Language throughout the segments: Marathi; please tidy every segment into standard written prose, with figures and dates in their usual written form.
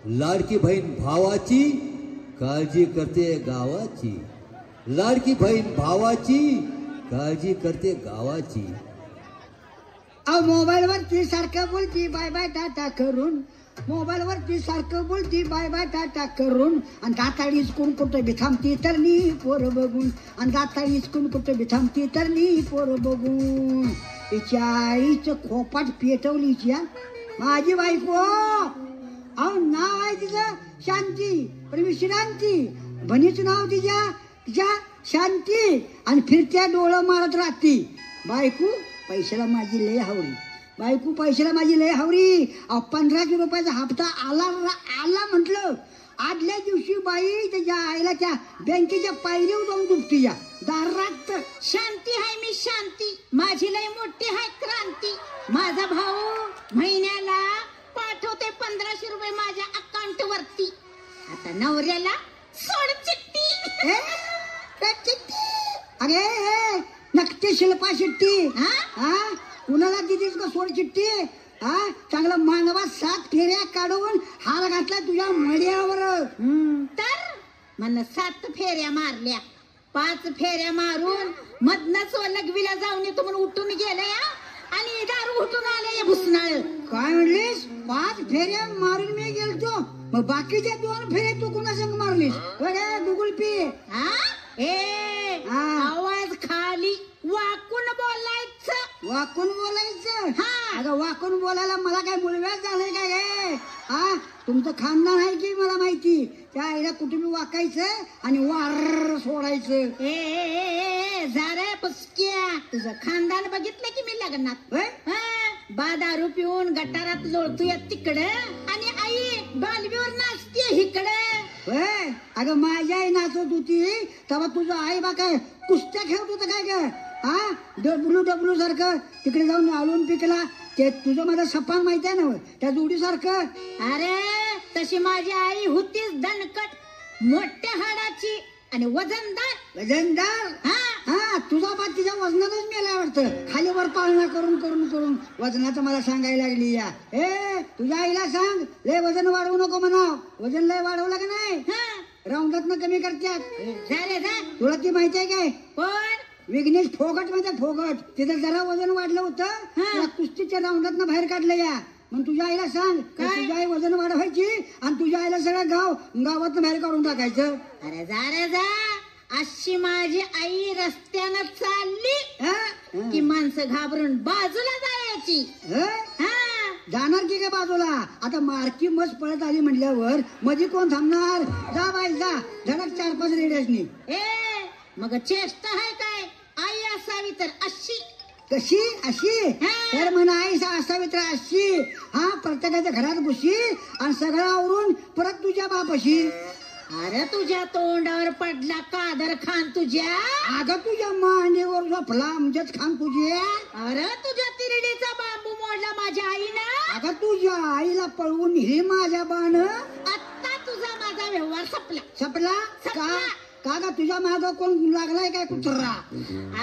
लाडकी बहीण भावाची काळजी करते गावाची, लाडकी बहीण भावाची काळजी करते गावाची. मोबाईल वरती सारखं बोलती बाय बाय टाटा करून, मोबाईल वरती सारखं बोलती बाय बाय टाटा करून, आणि दाताळी इचकून कुठं बी थांबती तर नी पोर बघून, आणि दाताळी इचकून कुठं बी थांबती तर नी पोर बघून. तिच्या आईचं खोपाट पेटवलीच्या माझी बायको. अहो नाव आहे तिचं शांती, पण विश्रांती. बनीचं नाव तिच्या शांती, आणि फिरत्या डोळं मारत राहती. बायको पैशाला माझी लय हावरी, बायको पैशाला माझी लय हावरी. 1500 रुपयाचा हप्ता आला म्हटलं, आदल्या दिवशी बाई त्याच्या आईला त्या बँकेच्या पायरीवर जाऊन दुपती या दारात. शांती हाय मी शांती, माझी लय मोठी हाय क्रांती. माझा भाऊ महिन्याला पाठवते 1500 रुपये माझ्या अकाउंट वरती. आता नवऱ्याला सोड चिठ्ठी. अरे नक्की शिल्पा चिठ्ठी. कुणाला दिलीस का सोड चिठ्ठी? चांगला मानवा 7 फेऱ्या काढून हार घातला तुझ्या मड्यावर. तर मन 7 फेऱ्या मारल्या, 5 फेऱ्या मारून मधनच लघवीला जाऊन येतो म्हणून उठून गेल्या, आणि दारू उठून आले भुसनाळ. काय म्हणलीस? 5 फेऱ्या मारून मी गेलतो, मग बाकीच्या 2 फेऱ्या तू कुणा संग मारलीस? गुगल पे. आवाज खाली वाकून बोलायचं. वाकून बोलायचं? अगं वाकून बोलायला मला काय मुळव्याच झालंय काय गे? तुमचं खानदान आहे की मला माहिती. त्या आईला कुठे वाकायचं आणि वार सोडायचं. झारे पुसक्या, तुझं खानदान बघितलं की मी लग्नात. बा दारू पिऊन गटारात लोळतोय तिकडं, आणि आई बालवीवर नाचते इकडं. अगं माझी आई नाचत होती तेव्हा तुझं आई बा काय कुस्त्या खेळत होतं काय ग? डब्ल्यू सारखं तिकडे जाऊन ऑलिम्पिकला. ते तुझं माझं सपान माहिती आहे ना, त्या जोडी सारखं. अरे तशी माझी आई होतीच दणकट, मोठ्या हाडाची आणि वजनदार. तुझा बात तिच्या वजनातच मेला वाटतं. खाली वर पाळणा करून करून करून वजनाचं मला सांगायला लागली या. तुझ्या आईला सांग लय वजन वाढवू नको म्हणाव. वजन लय वाढवलं का नाही राऊंडात कमी करतात. तुला ती माहिती आहे काय? पण विघ्नेश फोगट माहिती? फोगट तिथं जरा वजन वाढलं होतं, कुस्तीच्या राऊंडात बाहेर काढलं या. मग तुझ्या आईला सांग तुझ्या आई वजन वाढवायची आणि तुझ्या आईला सगळं गावात बाहेर काढून टाकायचं. अरे जा अशी माझी आई रस्त्यानं चालली की माणसं घाबरून बाजूला जायची. जाणार की काय बाजूला? आता मारकी मस्त पळत आली म्हटल्यावर मध्ये कोण थांबणार? जा बाई जा, धडक 4-5 रेड्यासनी. मग चेष्टा आहे काय? आई असावी तर अशी. कशी अशी? तर म्हणा आई असावी तर अशी. प्रत्येकाच्या घरात घुशी आणि सगळं आवरून परत तुझ्या बापाशी. अरे तुझ्या तोंडावर पडला कादर खान तुझ्या. अगं तुझ्या मांडीवर झोपला अमजद खान तुझ्या. अरे तुझ्या तिरडीचा बांबू मोडला माझ्या आईनं. अगं तुझ्या आईला पळवून हे माझ्या बाण. आता तुझा माझा व्यवहार संपला का ग? तुझ्या माग कोण लागलाय काय कुत्रा?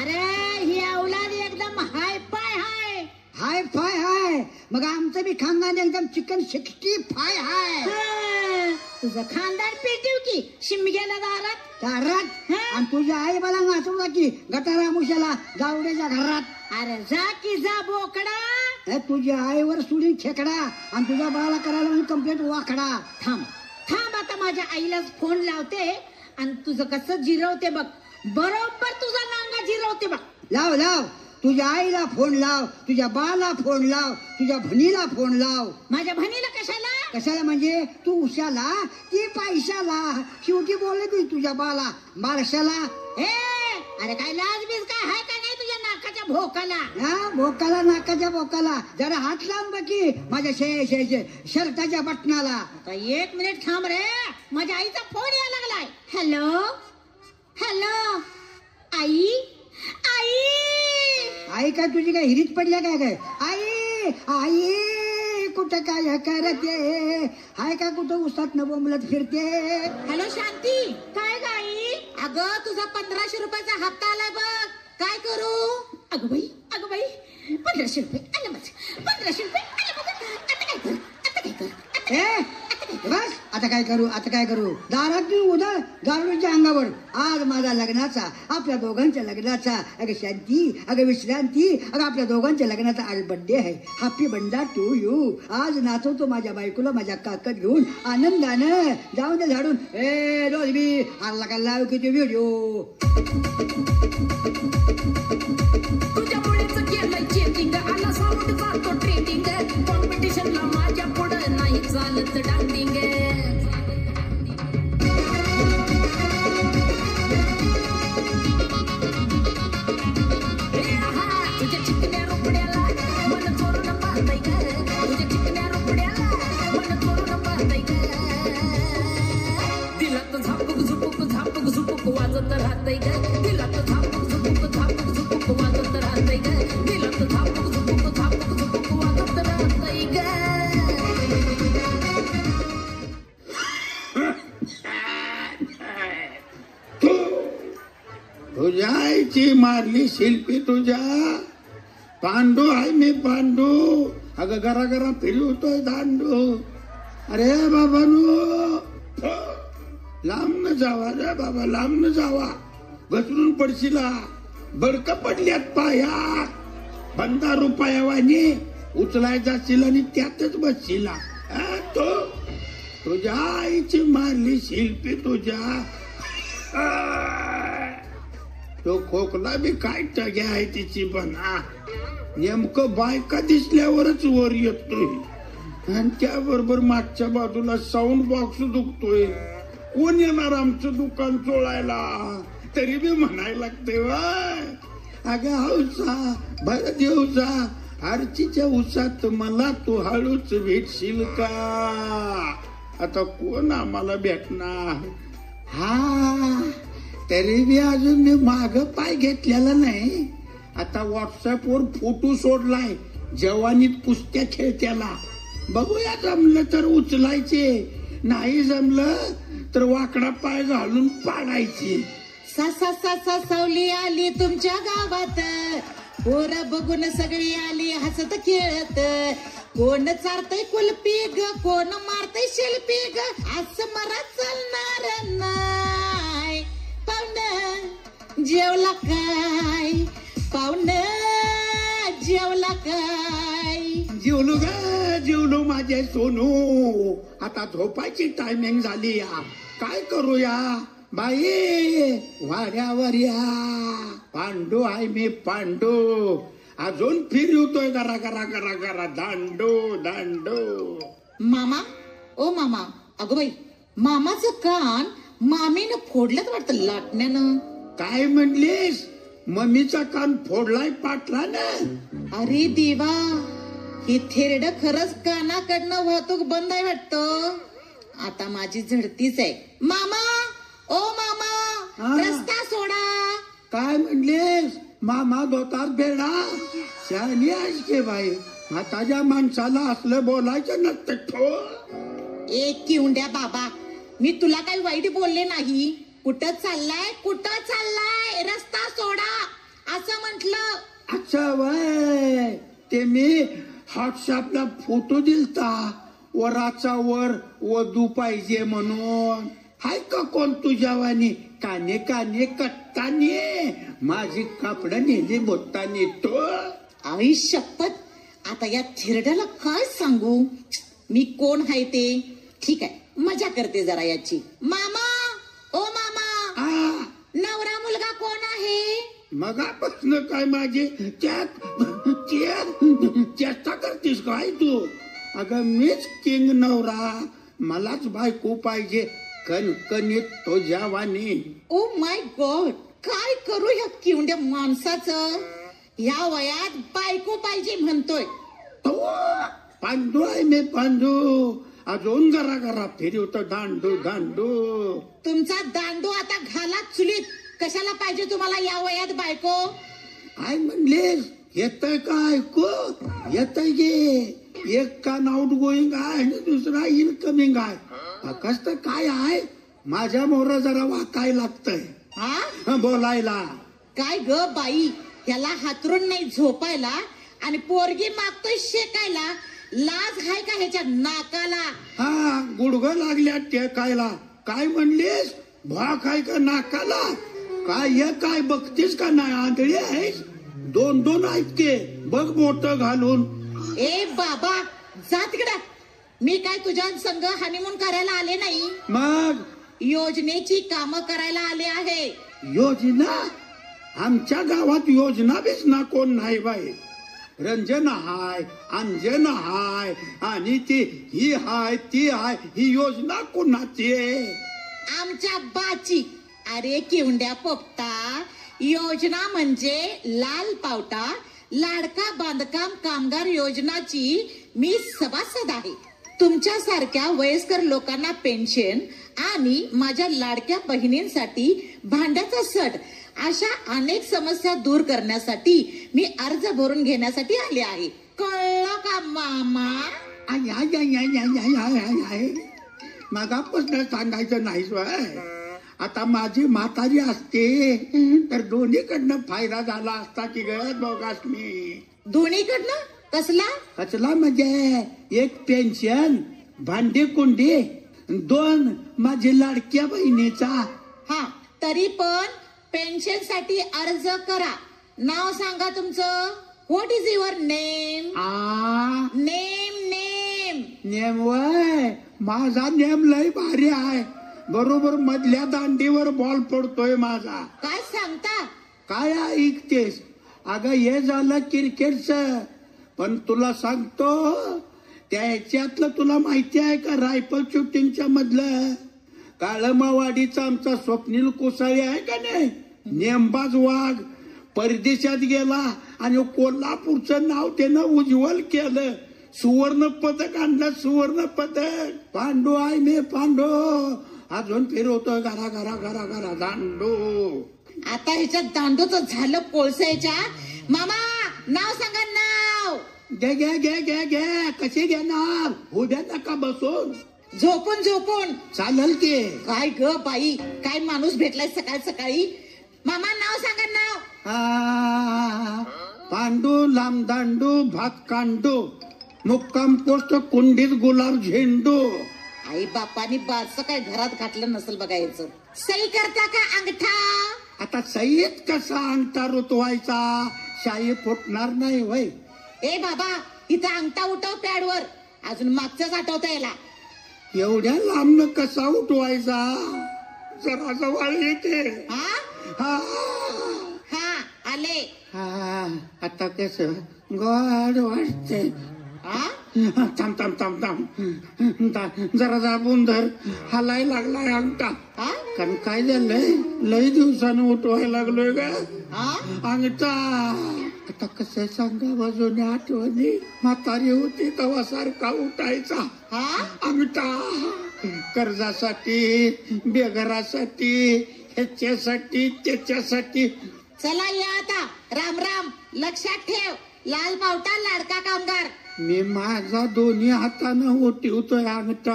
अरे ही औलाद एकदम हाय फाय हाय. मग आमचं बी खानदान एकदम चिकन 65 हाय. तुझं खानदान पेटीव की शिमग्याला दारात. आणि तुझ्या आई मला नाचवला की गटारा मुशाला गावड्याच्या घरात. अरे जा की जा बोकडा. तुझ्या आईवर सुडी खेकडा आणि तुझ्या बाळाला करायला कंप्लेंट वाकडा. थांब आता माझ्या आईलाच फोन लावते आणि तुझं कसं जिरवते बघ. बरोबर तुझा नांगा जिरवते बघ. लाव तुझ्या आईला फोन लाव, तुझ्या बाला फोन लाव, तुझ्या भणीला फोन लाव. माझ्या भणीला कशाला म्हणजे? तू उशाला ती पैशाला. शेवटी बोलले की तुझ्या बारशाला. अरे काय लाज बीज काय हाय का नाही तुझ्या नाकाच्या भोकाला? भोकाला नाकाच्या भोकाला. जरा हात लावून बघी माझ्या शर्टाच्या बटनाला. 1 मिनिट थांब रे, माझ्या आईचा फोन यायला लागलाय. हॅलो आई काय तुझी काय हिरीत पडल्या काय? आई कुठं काय करते? हाय का कुठं उसात न बोंबलत फिरते? हॅलो शांती. काय गाई? अगं तुझा 1500 रुपयाचा हप्ता आलाय बघ. काय करू? अगं बाई 1500 रुपये आले माझे. 1500 रुपये आले माझे. आता काय कर? बस आता काय करू दारात उधळ दारूच्या अंगावर आज माझा लग्नाचा आपल्या दोघांच्या लग्नाचा अगं शांती अगं विश्रांती अगं आपल्या दोघांच्या लग्नाचा आज बर्थडे आहे. हॅपी बंडा टू यू. आज नाचवतो माझ्या बायकोला माझ्या काकत घेऊन आनंदानं जाऊन दे झाडून. ए रोजबी आला का लाव किती व्हिडिओ. तुझ्यामुळेच केलंय चेकिंग आला साऊंड जातो ट्रेडिंग कॉम्पिटिशनला माझ्या पुढं नाही चालत डांडिंग. तुझ्या चिकन्या रोपड्याला मन चोरून पाहताय ग. तुझ्या चिकन्या रोपड्याला मन चोरून पाहताय ग. दिलात झापूक झुपूक झापूक झुपूक वाजत राहतय ग. दिलात झापूक झुपूक झापूक झुपूक वाजत राहतय ग. दिलात झापूक झुपूक झापूक झुपूक वाजत राहतय ग. तुझ्या आईची मारली शिल्पी तुझ्या. पांडू आहे मी पांडू. अगं घरा घरा फिरवतोय दांडू. अरे बाबानो लांब न जावा रे बाबा लांब न जावा. घसरून पडशीला. बडक पडल्यात पायात. 15 रुपयावानी उचलाय जाशील आणि त्यातच बसशीला. तो तुझ्या आईची मारली शिल्पी तुझ्या. तो खोकला बी काय टग्या आहे तिची पण. नेमकं बायका दिसल्यावरच वर येतोय आणि त्याबरोबर मागच्या बाजूला साऊंड बॉक्स दुखतोय. कोण येणार आमचं दुकान चोळायला. तरी बी म्हणायला लागते वाय अगं हौसा भर देवसा आरचीच्या उसात मला तू हळूच भेटशील का. आता कोण आम्हाला भेटणार. हा तरी बी अजून मी माग पाय घेतलेला नाही. आता व्हॉट्सअपवर फोटो सोडलाय जवानीत कुस्त्या खेळत्याला. बघूया जमलं तर उचलायचे नाही जमलं तर वाकडा पाय घालून पाडायची. सावली आली तुमच्या गावात पोर बघून सगळी आली हसत खेळत. कोण चारतय कुल्फी ग कोण मारतय शिल्पी ग असं मला चालणार नाही. पाहुणं जेवला काय पाहुणं जेवला काय. जेवलो ग जेवलो माझे सोनू. आता झोपायची टायमिंग झाली या. काय करूया बाई वाड्यावर या. पांडू आहे मी पांडू. अजून फिरवतोय गरा गरा गरा गरा दांडू दांडू. मामा ओ मामा अगं बाई मामाचं कान मामीनं फोडलं वाटतं लाटण्यानं. काय म्हणलीस. मम्मीचा कान फोडलाय पाटलानं. अरे देवा हे थेरड खरंच कानाकडनं वाहतूक बंद आहे वाटतं. आता माझी झडतीच आहे. मामा ओ मामा रस्ता सोडा. काय म्हणलीस मामा धोतार बेडा. शानी आहेस के बाई. हाताच्या माणसाला असलं बोलायचं नसतं. एक किवंड्या बाबा मी तुला काही वाईट बोलले नाही. कुठं चाललाय रस्ता सोडा असं म्हटलं. अच्छा वय ते मी व्हॉट्सअपला फोटो दिलता वराचा वर वधू पाहिजे म्हणून. हाय का कोण तुझ्यावानी काने काने कट्टाने माझी कापड नेली बोटाने. तो आई शपथ आता या थिरड्याला काय सांगू मी कोण आहे ते. ठीक आहे मजा करते जरा याची. मामा ओ मामा नवरा मुलगा कोण आहे. मगापासून काय माझी चेष्टा करतीस काय तू. अगं मीच किंग नवरा. मलाच बायको पाहिजे कणकणीत तो जवानी. ओ माय गॉड काय करू ह्या किवंड्या माणसाचं. या वयात बायको पाहिजे म्हणतोय. पांडू आहे मी पांडू. अजून घरा घरा फिरवतो दांडू दांडू. तुमचा दांडू आता घाला चुलीत. कशाला पाहिजे तुम्हाला या वयात बायको. काय म्हणलीस येतय का ऐकू. येतय गे. एक कान आउट गोईंग आहे आणि दुसरा इनकमिंग आहे. कसं काय आहे माझ्या मोर जरा वाकाय लागतंय हा बोलायला. काय ग बाई त्याला हातरून नाही झोपायला आणि पोरगी मागतोय शेकायला. लाज आहे का ह्याच्या नाकाला? हा गुडघं लागल्या टेकायला. काय म्हणलीस? भाक आहे का नाकाला? काय हे काय बघतीस का नाही? आंधळी आहेस? 2 ऐकते बघ मोठं घालून. ए बाबा जा तिकडं. मी काय तुझ्या संग हनीमून करायला आले नाही, मग योजनेची कामं करायला आले आहे. योजना? आमच्या गावात योजना बिजना कोण नाही बाई. रंजना हाय, अंजना हाय आणि ती ही हाय ती हाय. ही योजना कोणाची आहे? आमच्या बाची. अरे किवंड्या पोपटा, योजना म्हणजे लाल पावटा लाडका बांधकाम कामगार योजनाची मी सभासद आहे. तुमच्यासारख्या वयस्कर लोकांना पेन्शन आणि माझ्या लाडक्या बहिणींसाठी भांड्याचा सट अशा अनेक समस्या दूर करण्यासाठी मी अर्ज भरून घेण्यासाठी आले आहे. कळलं का मामा? आय आय आय आय आय आय आय आय. मगापासून सांगायचं नाहीच बाय. आता माझी म्हातारी असते तर दोन्हीकडनं फायदा झाला असता की ग दोघांनी. दोन्हीकडनं कसला? कसला म्हणजे? एक पेन्शन भांडी कुंडी, 2 माझी लाडक्या बहिणीचा. हा तरी पण पेन्शन साठी अर्ज करा. नाव सांगा तुमचं. What is your name? Name. Name वय माझा नेम लय भारी आहे. बरोबर मधल्या दांडीवर बॉल पडतोय माझा. काय सांगता? काय ऐकतेस? अगं हे झालं क्रिकेटचं. पण तुला सांगतो त्याच्यातलं तुला माहिती आहे का? रायफल शूटिंगच्या मधलं काळमावाडीचा आमचा स्वप्नील कुसाळी आहे का नाही, नेमबाज वाघ, परदेशात गेला आणि कोल्हापूरचं नाव त्यानं उज्ज्वल केलं. सुवर्ण पदक आणलं. सुवर्ण पदक. पांडू आहे मी पांडू. अजून फिरवतोय घरा घरा घरा घरा दांडू. आता ह्याच्यात दांडूच झालं कोळसाच्या. मामा नाव सांगा. नाव घे घे घे घे घे. कशी घेणार? उद्या नका बसून. झोपून चालेल की. काय ग बाई, काय माणूस भेटलाय सकाळ सकाळी. मामा नाव सांगा. नाव पांडू लांबदांडू भात कांडू मुक्काम पोस्ट कुंडीत गुलाब झेंडू. आई बापानी बारसं काय घरात घातलं नसेल बघायचं. सही करता का अंगठा? आता सईद कसा अंगठा रुतवायचा? शाई फुटणार नाही वय. ए बाबा इथं अंगठा उठव पॅडवर. अजून मागचाच आठवता याला. एवढ्या लांबन कसा उठवायचा? जरा जवळ येते. हा आले. आता कस गोड वाटते. थांब थांब थांब थांब. जरा दाबून धर. हलाय लागलाय अंगठा. कारण काय झालंय, लय दिवसानं उठवायला लागलोय ग अंगठा. आता कसं सांगा बाजूने आठवणी. म्हातारी होती तेव्हा सारखा उठायचा अंगठा. कर्जासाठी, बेघरासाठी, ह्याच्यासाठी त्याच्यासाठी. चला या आता. राम राम. लक्षात ठेव, लाल पावटा लाडका कामगार. मी माझा दोन्ही हातानं उठवतोय अंगठा.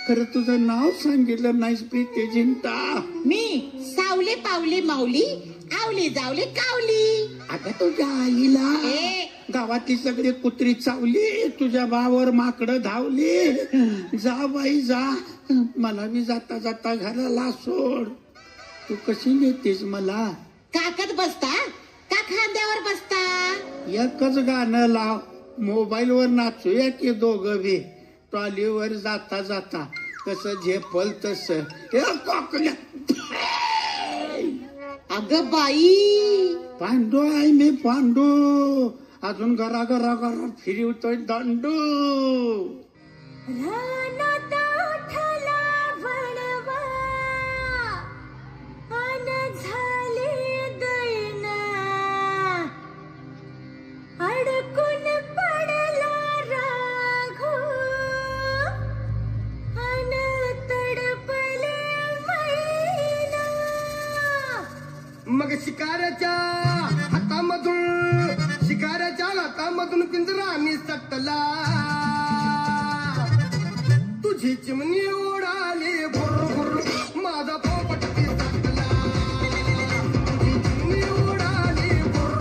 खरं तुझं नाव सांगितलं नाहीस प्रीती जिंटा. मी सावली पावली माऊली, आवली जावली कावली. अगं तुझ्या आईला गावातली सगळी कुत्री चावली. तुझ्या भावावर माकडं धावली. जा बाई जा. मला बी जाता जाता घराला सोड. तू कशी नेतेस मला? काकत बसता का खांद्यावर बसता? एकच गाणं लाव. मोबाईल वर नाचूया की दोघं बी. ट्रॉलीवर जाता जाता कसं झेपल तस. अगं बाई, पांडू आहे मी पांडू. अजून घरा घरा घरा फिरवतोय दांडू. मग शिकाऱ्याच्या हातामधून पिंजरा निसटला. तुझी चिमणी उडाली भुर माझा पोपट पिसटला. तुझी चिमणी उडाली भुर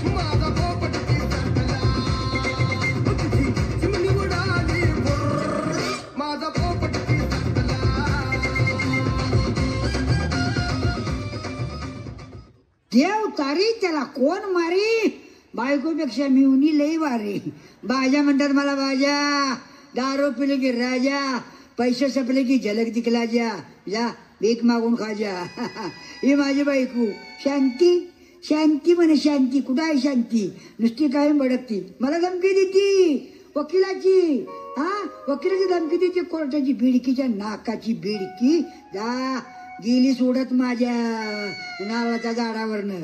माझा पोपट पिसटला. तुझी चिमणी देव तारी त्याला कोण मारी, बायकोपेक्षा मिवनी लई वारी. बाजा म्हणतात मला बाजा, दारू पिले की राजा, पैसे सपले की झलक दिखला जा भीक मागून खा जा. ही माझी बायको शांती. शांती म्हणे शांती. कुठं आहे शांती? नुसती कायम भडकती, मला धमकी देती वकिलाची. वकिलाची धमकी देते, कोर्टाची भिडकीच्या नाकाची भिडकी. जा गेली सोडत माझ्या नावाच्या झाडावरनं.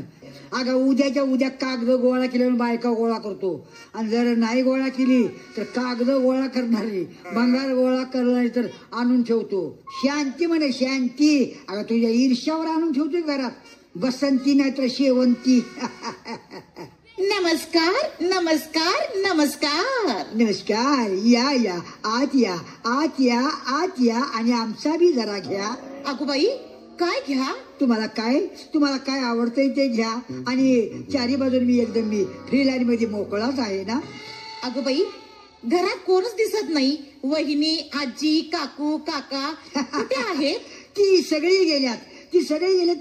अगं उद्याच्या उद्या कागद गोळा केल्यावर बायका गोळा करतो, आणि जर नाही गोळा केली तर कागद गोळा करणारी, भंगार गोळा करणारी तर आणून ठेवतो. शांती म्हणे शांती. अगं तुझ्या ईर्ष्यावर आणून ठेवतोय घरात, बसंती नाही तर शेवंती. नमस्कार नमस्कार नमस्कार. नमस्कार. या या आत या आत या आत या, आणि आमचा बी जरा घ्या. अगोबाई काय घ्या? तुम्हाला काय आवडतंय ते घ्या. आणि चारी बाजून मी एकदम फ्री लाईन मध्ये मोकळाच आहे ना. अगोबाई घरात कोणच दिसत नाही. वहिनी, आजी, काकू, काका कुठे आहेत? ती सगळी गेल्यात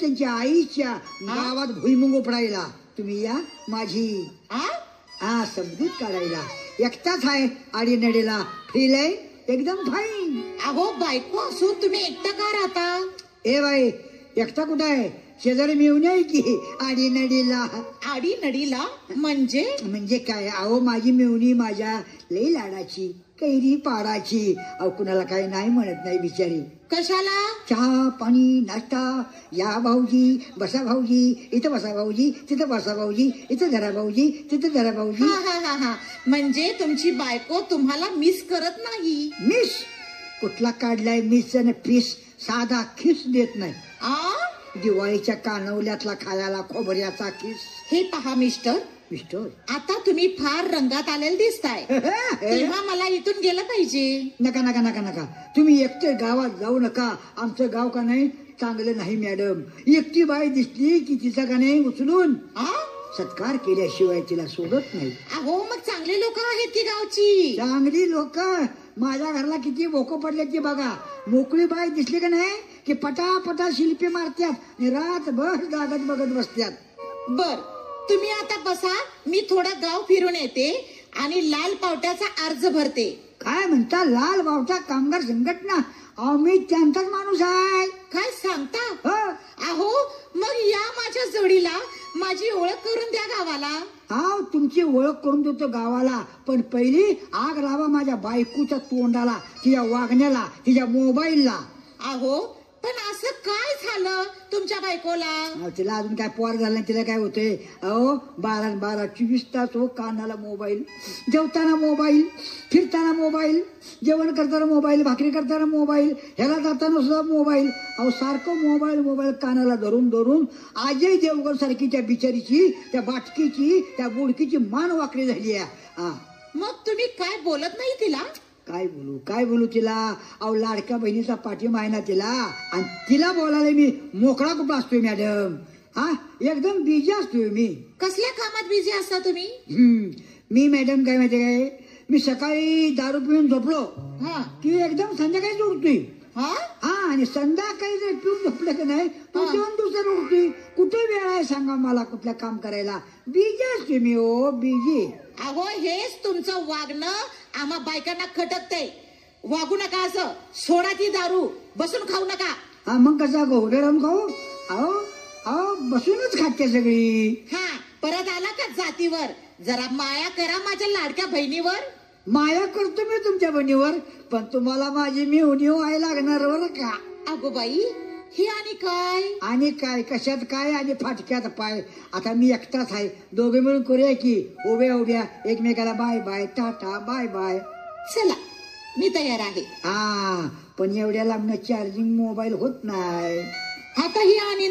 त्यांच्या आईच्या गावात भुईमुंग उपडायला. तुम्ही या माझी समजूत काढायला. एकटाच आहे आडीनडीला, फ्री लाईन एकदम फाईन. अहो बायको असून तुम्ही एकटा का राहता? ए बाई, एकटा कुठं आहे? शेजारी मिळून आहे की आडीनडीला. आडीनडीला म्हणजे काय? अहो माझी मिळवणी माझ्या लई लाडाची, कैरी पाडाची. अहो कुणाला काही नाही म्हणत नाही बिचारी. कशाला? चहा पाणी नाश्ता. या भाऊजी, बसा भाऊजी, इथं बसा भाऊजी, तिथं बसा भाऊजी, इथं धरा भाऊजी, तिथं धरा भाऊजी. म्हणजे तुमची बायको तुम्हाला मिस करत नाही? मिस कुठला काढलाय मिस आणि पीस? साधा खिस देत नाही. दिवाळीच्या कानवल्यातला खायला खोबऱ्याचा खिस. हे पहा मिस्टर, आता तुम्ही फार रंगात आलेले दिसताय. तेव्हा मला इथून गेलं पाहिजे. नका नका नका नका, तुम्ही एकटे गावात जाऊ नका. आमचं गाव का नाही चांगलं नाही मॅडम. एकटी बाई दिसली की तिचा का नाही उचलून सत्कार केल्याशिवाय तिला सोडत नाही. अहो मग चांगले लोक आहेत ती गावची. चांगली लोक माझ्या घरला किती भोकं पडले ते बघा. मोकळी बाई दिसली का नाही की पटापटा शिल्पी मारत्यात, रातभर जागत बघत बसत्यात. बर तुम्ही आता बसा, मी थोडं गाव फिरून येते आणि लाल पावट्याचा अर्ज भरते. काय म्हणता? लाल पावटा कामगार संघटना? अहो मी त्यांचाच माणूस आहे. काय सांगता? अहो मग या माझ्या जोडीला माझी ओळख करून द्या गावाला. तुमची ओळख करून देतो गावाला, पण पहिली आग लावा माझ्या बायकोच्या तोंडाला, तिच्या वागण्याला, तिच्या मोबाईलला. अहो पण असं काय झालं तुमच्या बायकोला? तिला अजून काय पोर झालं नाही. तिला काय होतंय? अहो 12 24 तास हो कानाला मोबाईल, जेवताना मोबाईल, फिरताना मोबाईल, जेवण करताना मोबाईल, भाकरी करताना मोबाईल, ह्याला जाताना सुद्धा मोबाईल. अहो सारखं मोबाईल कानाला धरून धरून अजय देवगण सारखी त्या बिचारीची, त्या बाटकीची, त्या बुडकीची मान वाकडी झाली आहे. मग तुम्ही काय बोलत नाही तिला? काय बोलू तिला? अहो लाडक्या बहिणीचा पाठिंबा आहे ना तिला, आणि तिला बोलायला मी मोकळा कुठं असतोय मॅडम? एकदम बिझी असतोय मी. कसल्या कामात बिझी असता तुम्ही? मी मॅडम काय माहिती काय, मी सकाळी दारू पिऊन झोपलो की एकदम संध्याकाळी उठतोय. आणि संध्याकाळी जर पिऊन झोपलं की नाही दुसरं उठतोय. कुठे वेळ आहे सांगा मला कुठलं काम करायला? बिझी असतोय मी. हो बिझी. अहो हेच तुमचं वागणं आम्हा बायकांना खटकतंय. वागू नका असं. सोडा ती दारू, बसून खाऊ नका. मग कसा खाऊ? गरम खाऊ? अहो बसूनच खाते सगळी. परत आला का जातीवर? जरा माया करा माझ्या लाडक्या बहिणीवर. माया करतो मी तुमच्या बहिणीवर, पण तुम्हाला माझी मिळवणी व्हाय लागणार बरं का? अगो बाई हे आणि काय कशात काय आणि फाटक्यात पाय. आता मी एकटाच आहे, दोघे मिळून करूया की उभ्या एकमेकाला bye bye tata bye bye. चला मी तयार आहे. पण एवढ्या लांब चार्जिंग मोबाईल होत नाही. आता ही आणि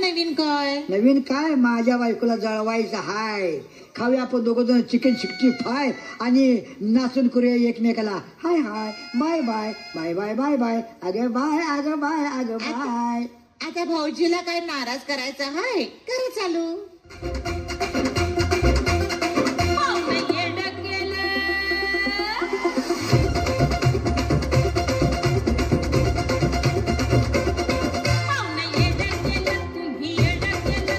नवीन काय माझ्या बायकोला जळवायचं हाय. खाऊया आपण दोघं जण चिकन 65 आणि नाचून करूया एकमेकाला hi hi bye bye bye bye bye bye अगं बाय. आता भाऊजीला काय नाराज करायचं हाय? करा चालू.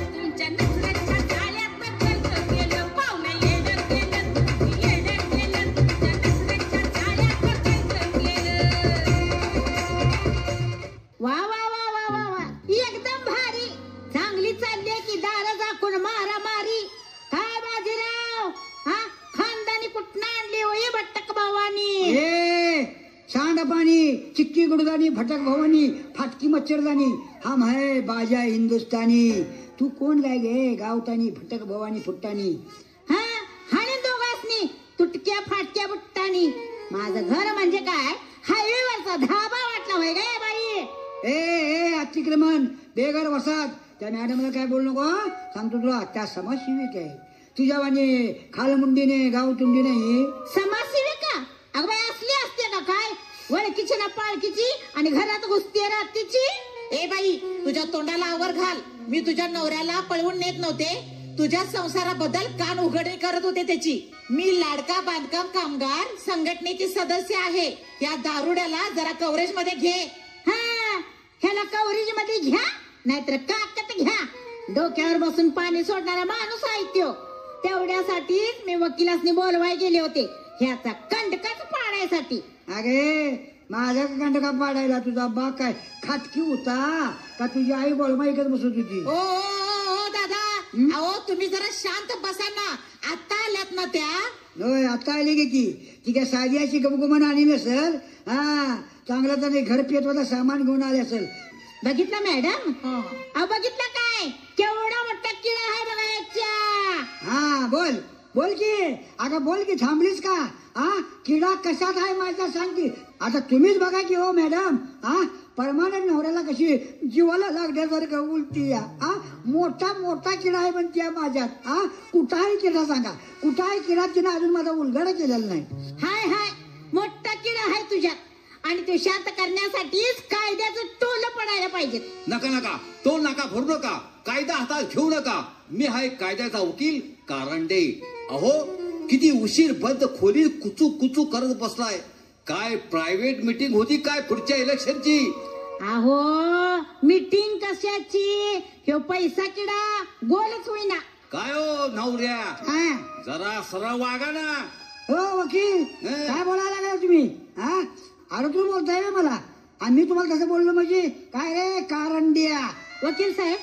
तुमच्या नजरेच्या फटक भवानी फाटकी मच्छरदानी हम है बाजा हिंदुस्तानी. तू कोण काय गे गावतानी फटक भवानी फुट्टानी. हा हाणे दोघांनी तुटक्या फाटक्या बुट्टानी. माझं घर म्हणजे काय हायवेवरचा धाबा वाटला होय गे बाई. ए अतिक्रमण बेघर वसात. त्या मॅडमला काय बोलू नको हं? सांगतो तुला त्या समाजसेविक आहे तुझ्या वाणी खालमुंडीने गावतुंडी नाही. समाजसेविका अगं बाई असली असते का काय वळखीची ना पाळखीची आणि घरात घुसते रात्रीची. ए बाई तुझ्या तोंडाला आवर घाल. मी तुझ्या नवऱ्याला पळवून नेत नव्हते तुझ्या संसाराबद्दल कान उघडणी करत होते त्याची. मी लाडका बांधकाम कामगार संघटनेची सदस्य आहे. या दारुड्याला जरा कव्हरेज मध्ये घे. हा ह्याला कव्हरेज मध्ये घ्या नाहीतर काकत घ्या. डोक्यावर बसून पाणी सोडणारा माणूस आहे त्यो. तेवढ्यासाठीच मी वकिलासनी बोलवाय गेले होते ह्याचा कंडकाच पाडायसाठी. अगे माझ्या कंडका पाडायला तुझा बा काय खाटकी होता का तुझी आई बोलमा ऐकत बसत होती. ओ दादा अहो तुम्ही जरा शांत बसा ना. आता आल्यात ना त्या. होय आता आली की ती काय साधी अशी गमगुमान आली नसल. हा चांगला त्याने घर पेटवायला सामान घेऊन आले असेल. बघितलं मॅडम अहो बघितलं काय केवढा मोठा किडा आहे बघा याच्या. हा बोल बोल की अगं बोल की थांबलीस का. हा किडा कशात आहे माझा सांग की. आता तुम्हीच बघा की हो मॅडम. हा परमानंट नवऱ्याला कशी जीवाला लागण्यासारखं उलटी हा मोठा मोठा किडा आहे म्हणते माझ्यात. हा कुठं आहे किडा सांगा कुठं आहे किडा. तिने अजून माझा उलगडा केलेला नाही. हाय हाय मोठा किडा आहे तुझ्यात आणि तो शांत करण्यासाठीच कायद्याचं टोल पडायला पाहिजे. नका नका तो नका भरू नका कायदा हातात घेऊ नका. मी आहे कायद्याचा वकील कारंडे. अहो किती उशीर बंद खोलीत कुचू कुचू करत बसलाय. काय प्रायव्हेट मीटिंग होती काय पुढच्या इलेक्शनची. अहो मीटिंग कशाची ह्यो पैसा किडा गोलच होईना. काय हो नवऱ्या हा जरा सरळ वागा ना. हो वकील काय बोलायला लागला तुम्ही. हा अरे तू बोलताय रे मला आणि मी तुम्हाला कसं बोललो म्हणजे काय रे कारंड्या. वकील साहेब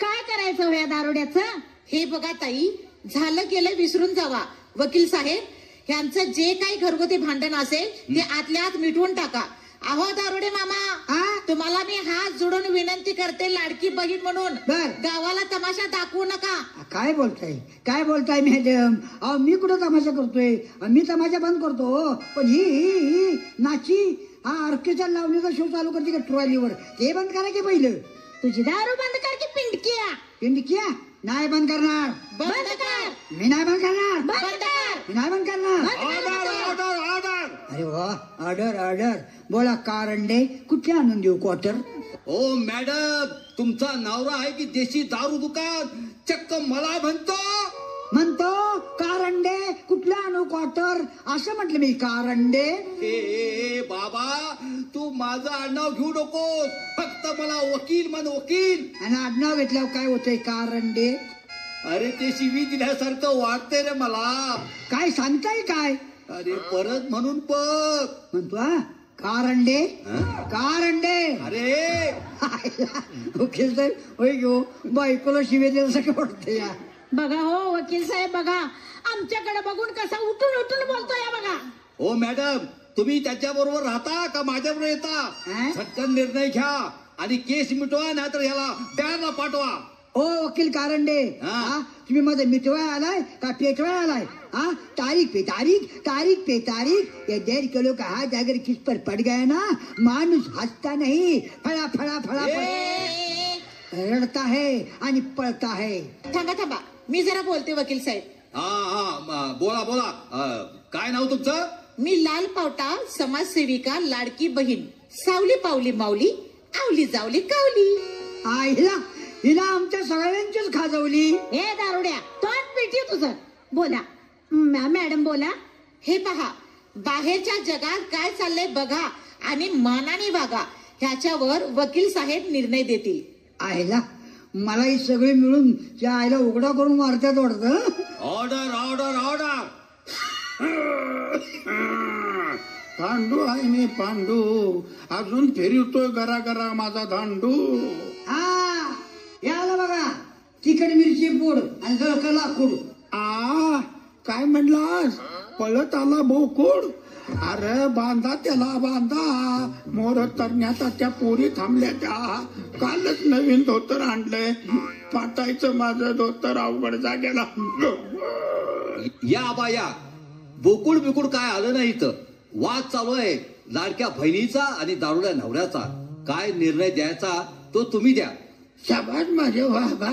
काय करायचं हो या दारुड्याचं. हे बघा ताई झालं गेलं विसरून जावा. वकील साहेब ह्यांचं जे काही घरगुती भांडण असेल ते आतल्या आत मिटवून टाका. अहो दारुडे मामा तुम्हाला मी हात जोडून विनंती करते लाडकी बहीण म्हणून बर. गावाला तमाशा दाखवू नका. काय बोलताय मॅडम. अहो मी कुठं तमाशा करतोय. मी तमाशा बंद करतो पण ही नाची हा ऑर्केस्ट्रा लावणीचा शो चालू करते का ट्रॉलीवर ते बंद करा की पहिलं. तुझी दारू बंद कर की पिंडकिया. पिंडकिया नाही बंद करणार. बंद कर. मी नाही बंद करणार. बंद कर. मी नाही बंद करणार. Order order order. अरे वा ऑर्डर बोला कारंडे कुठे आणून देऊ क्वार्टर. ओ मॅडम तुमचा नवरा आहे की देशी दारू दुकान चक्क मला म्हणतो कारंडे कुठला आणू क्वार्टर असं म्हटलं मी कारंडे. ए बाबा तू माझं आडनाव घेऊ नकोस फक्त मला वकील म्हण वकील. आणि आडनाव घेतल्यावर काय होतंय कारंडे. अरे ते शिवी दिल्यासारखं वाटतंय रे मला. काय सांगताय काय. अरे परत म्हणून बघ म्हणतो हा कारंडे अरे वकील साहेब होय घेऊ बायकोला शिवे दिल्यासारखं वाटतंय या. बघा हो वकील साहेब बघा आमच्याकडे बघून कसा उठून उठून बोलतोय बघा. हो मॅडम तुम्ही त्याच्या बरोबर राहता का माझ्या बरोबर येता. झटकन निर्णय घ्या आणि केस मिटवा नाहीतर याला बॅनला पाठवा. ओ वकील कारंडे तुम्ही मध्ये मिटवाय आलाय का पेटवाय आलाय. हाँ तारीख पे तारीख ये देर के लोग हाथ अगर किस पर पड़ गया ना मानुस हंसता नहीं फड़ा फड़ा फड़ा रडता है आणि पळता है. थांबा मी जरा बोलते वकील साहेब. हा बोला काय नाव तुमचं. मी लाल पावटा समाजसेविका लाडकी बहीण सावली पावली माऊली आवली जावली कावली. हिला आमच्या सगळ्यांचीच खाजवली. हे दारुड्या तोंड पिटी तुझं. बोला मॅडम बोला. हे पहा बाहेरच्या जगात काय चाललंय बघा आणि मानाने वागा ह्याच्यावर वकील साहेब निर्णय देतील. आईला मला ही सगळी मिळून त्या आईला उघडा करून मारतात वाटतं. ऑर्डर पांडू आहे मी पांडू अजून फिरतोय घरा माझा धांडू. याला बघा तिखट मिरची पूड आणि जळका लाकूड. काय म्हणलास पळत आला बोकुड. अरे बांधा त्याला बांधा. मोर तरण्याचा त्या पोरी थांबल्या त्या. कालच नवीन धोतर आणलंय. पाटायचं माझं धोतर अवघड जागेला. या आबा या. बोकुड बिकुड काय आलं नाही इथं. वाद चालू आहे लाडक्या बहिणीचा आणि दारुड्या नवऱ्याचा. काय निर्णय द्यायचा तो तुम्ही द्या. शाबास माझे वाघा.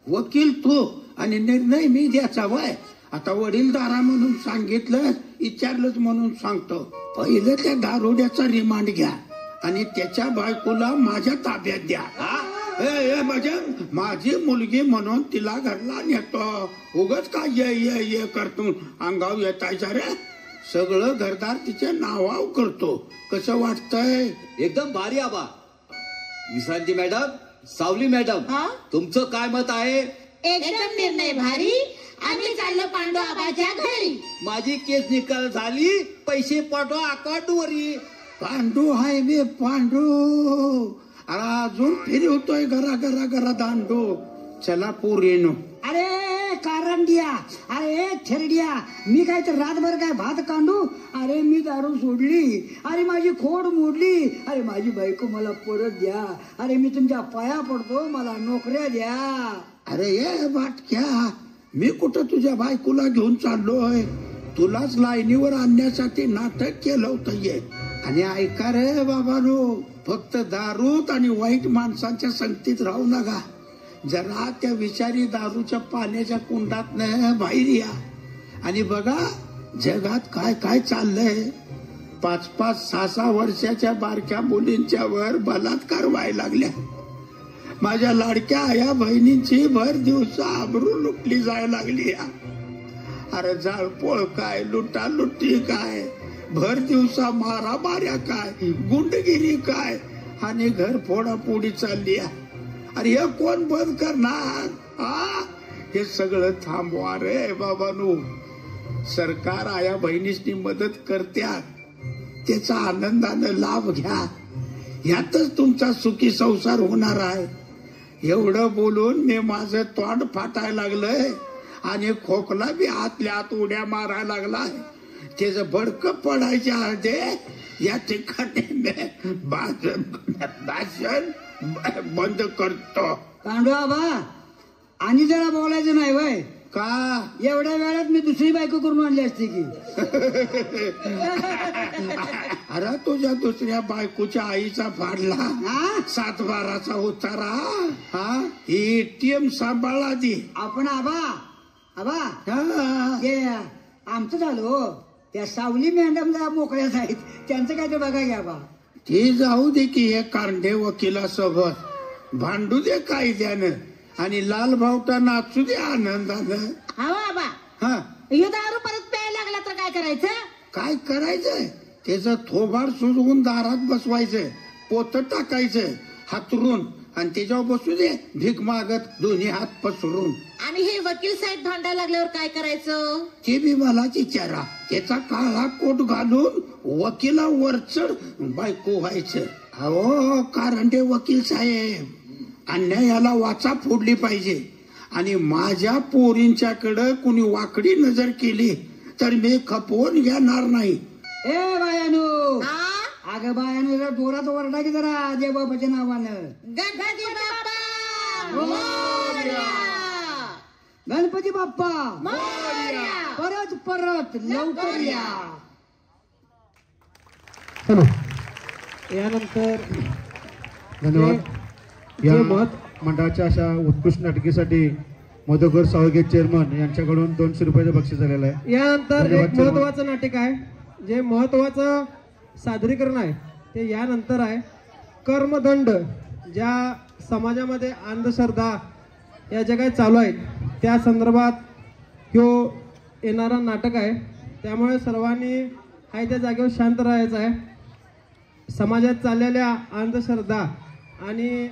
वकील तू आणि निर्णय मी द्यायचा वय. आता वडीलधारा म्हणून सांगितलं, विचारलंच म्हणून सांगतो. पहिलं त्या दारुड्याचा रिमांड घ्या आणि त्याच्या बायकोला माझ्या ताब्यात द्या. म्हणजे माझी मुलगी म्हणून तिला घरला नेतो. उगाच काय ये करतो अंगाव येतायचा रे. सगळं घरदार तिच्या नावाव करतो. कसं वाटतंय? एकदम भारी आबा. विश्रांती मॅडम, सावली मॅडम, तुमचं काय मत आहे? एकदम निर्णय भारी. आम्ही चाललो पांडू आबाच्या घरी. माझी केस निकाल झाली. पैसे पाठवा अकाउंटवरी. पांडू हाय मी पांडू. अजून फिरवतोय घरा दांडू. चला पोरीनो. अरे कारंडिया, अरे थेरडिया, मी काय तर रातभर काय भात कांडू. अरे मी दारू सोडली. अरे माझी खोड मोडली. अरे माझी बायको मला परत द्या. अरे मी तुमच्या पाया पडतो, मला नोकऱ्या द्या. अरे ये बाटक्या, मी कुठं तुझ्या बायकोला घेऊन चाललोय. तुलाच लाईनीवर आणण्यासाठी नाटक केलं होतं ये. आणि ऐका रे बाबानो, फक्त दारूत आणि वाईट माणसांच्या संगतीत राहू नका. जरा त्या विचारी दारूच्या पाण्याच्या कुंडात बाहेर या आणि बघा जगात काय काय चाललंय. 5-5, 6-6 वर्षाच्या बारक्या मुलींच्या वर बलात्कार व्हायला लागल्या. माझ्या लाडक्या आया बहिणींची भर दिवसा आबरू लुटली जायला लागली. अरे जाळपोळ काय, लुटालुटी काय, भर दिवसा मारामाऱ्या काय, गुंडगिरी काय आणि घर फोडाफोडी चालली. अरे हे कोण बंद करणार? हे सगळं थांबवा रे बाबानू. सरकार आया बहिणींनी मदत करत्यात, त्याचा आनंदानं लाभ घ्या. यातच तुमचा सुखी संसार होणार आहे. एवढं बोलून मी माझं तोंड फाटायला लागलंय आणि खोकला बी आतल्या आत उड्या मारायला लागलाय. त्याचं भडकं पडायच्या आधी या ठिकाणी भाषण बंद करतो. पांडू आबा, आणि जरा बोलायचं नाही वय का? एवढ्या वेळात मी दुसरी बायको करून आणली असती की. अरे तुझ्या दुसऱ्या बायकोच्या आईचा फाडला 7-12चा उतारा. एटीएम सांभाळा दी. आपण आबा ते आमचं झालं. त्या सावली मॅडम जरा मोकळ्याच आहेत, त्यांचं काय ते बघा घ्या बा. ते जाऊ दे की हे कांडे वकिलासोबत भांडू दे कायद्यानं आणि लाल भावटा नाचू दे आनंदानं. हवा आबा, यो दारू परत प्यायला लागला तर काय करायचं? काय करायचंय? त्याचं थोबाड सुजवून दारात बसवायचं, पोत टाकायचं हातरून आणि त्याच्यावर बसू दे भीक मागत दोन्ही हात पसरून. आणि हे वकील साहेब भांडायला लागल्यावर काय करायचं? ते बी मलाच विचारा. त्याचा काळा कोट घालून वकिला वरचढ बायको व्हायचं. अहो कारंडे वकील साहेब, अन्यायाला वाचा फोडली पाहिजे आणि माझ्या पोरींच्याकडे कुणी वाकडी नजर केली तर मी खपवून घेणार नाही. ए बायानो, अगं बायानो जरा जोरात ओरडा की जरा देवबापाच्या नावानं. गणपती बाप्पा मोरया. गणपती बाप्पा मोरया. परत लवकर या. यानंतर धन्यवाद. या मंडळाच्या अशा उत्कृष्ट नाटकीसाठी मधुकर साळगे चेअरमन यांच्याकडून 200 रुपयाचं बक्षीस झालेलं आहे. यानंतर एक महत्वाचं नाटक आहे, जे महत्वाचं सादरीकरण आहे ते यानंतर आहे. कर्मदंड. ज्या समाजामध्ये अंधश्रद्धा या ज्या काही चालू आहेत त्या संदर्भात ह्यो येणारा नाटक आहे. त्यामुळे सर्वांनी आहे त्या जागेवर शांत राहायचं आहे. समाजात चाललेल्या अंधश्रद्धा आणि